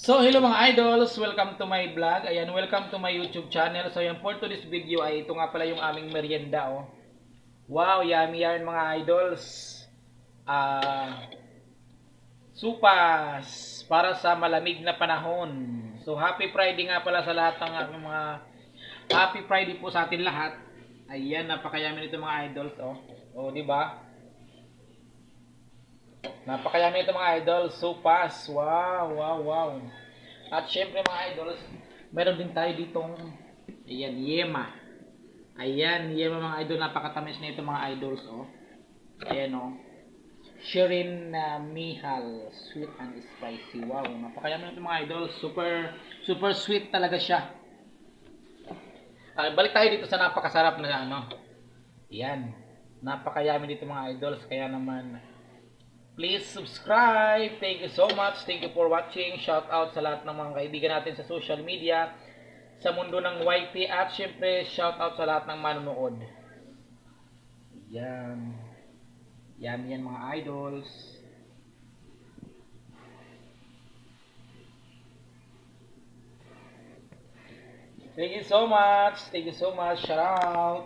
So, hello mga idols! Welcome to my vlog. Ayan, welcome to my YouTube channel. So, ayan, for today's video ay ito nga pala yung aming merienda, oh. Wow, yummy yan mga idols. Ah, Supas para sa malamig na panahon. So, happy Friday nga pala sa lahat ng aking mga happy Friday po sa atin lahat. Ayan, napakayami nito mga idols, oh. Oh, di ba? Napakayami ito mga idol. Supas. Wow, wow, wow. At syempre mga idols, meron din tayo ditong ayan, yema. Ayan, yema mga idol. Napakatamis na ito mga idols. Oh. Ayan oh. Shirin na Mihal. Sweet and spicy. Wow, napakayami na ito mga idol. Super, super sweet talaga siya. Balik tayo dito sa napakasarap na ano. Ayan. Napakayami dito mga idols. Kaya naman, please subscribe. Thank you so much. Thank you for watching. Shout out sa lahat ng mga kaibigan natin sa social media, sa mundo ng YT, at syempre shout out sa lahat ng manonood. Yan. Yan mga idols. Thank you so much. Thank you so much. Shout out.